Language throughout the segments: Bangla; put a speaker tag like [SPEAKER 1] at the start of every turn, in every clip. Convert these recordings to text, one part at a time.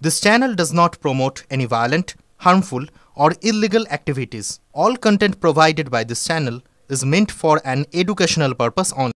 [SPEAKER 1] This channel does not promote any violent, harmful, or illegal activities. All content provided by this channel is meant for an educational purpose only.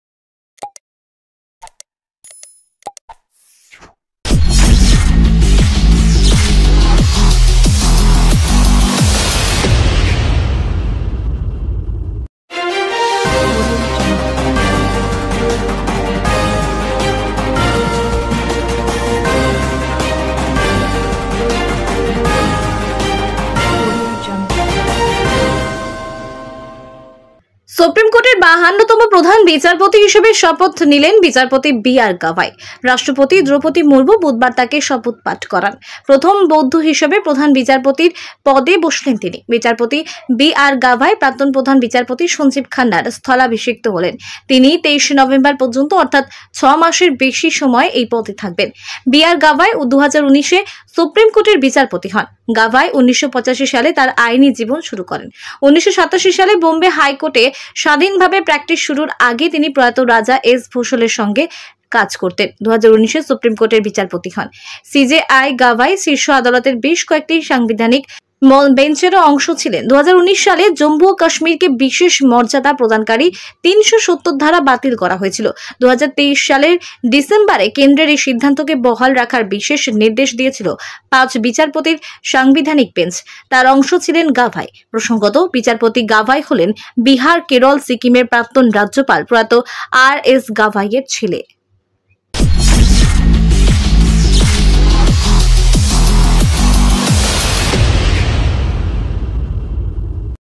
[SPEAKER 2] Supreme কোর্টের 52তম প্রধান বিচারপতি হিসেবে শপথ নিলেন বিচারপতি বি.আর. গাভাই। রাষ্ট্রপতি দ্রৌপদী মুর্মু বুধবার তাকে শপথ পাঠ করান। প্রথম বৌদ্ধ হিসেবে প্রধান বিচারপতির পদে বসলেন তিনি। বিচারপতি বি.আর. গাভাই প্রাক্তন প্রধান বিচারপতি সঞ্জীব খান্নার স্থলাভিষিক্ত হলেন। তিনি 23 নভেম্বর পর্যন্ত অর্থাৎ 6 মাসের বেশি সময় এই পদে থাকবেন। বি.আর. গাভাই 2019-এ সুপ্রিম কোর্টের বিচারপতি হন। গাভাই 1985 সালে তার আইনি জীবন শুরু করেন। 1987 সালে বোম্বে হাইকোর্টে স্বাধীনভাবে প্র্যাকটিস শুরুর আগে তিনি প্রয়াত রাজা এস ভোসলের সঙ্গে কাজ করতেন। 2019-এ সুপ্রিম কোর্টের বিচারপতি হন। সিজেআই গাভাই শীর্ষ আদালতের বেশ কয়েকটি সাংবিধানিক বেঞ্চেরও অংশ ছিলেন। 2019 সালে জম্মু ও কাশ্মীরকে বিশেষ মর্যাদা প্রদানকারী 370 ধারা বাতিল করা হয়েছিল। 2023 সালের ডিসেম্বরে কেন্দ্রের এই সিদ্ধান্তকে বহাল রাখার বিশেষ নির্দেশ দিয়েছিল 5 বিচারপতির সাংবিধানিক বেঞ্চ। তার অংশ ছিলেন গাভাই। প্রসঙ্গত, বিচারপতি গাভাই হলেন বিহার, কেরল, সিকিমের প্রাক্তন রাজ্যপাল প্রয়াত আর.এস. গাভাইয়ের ছেলে।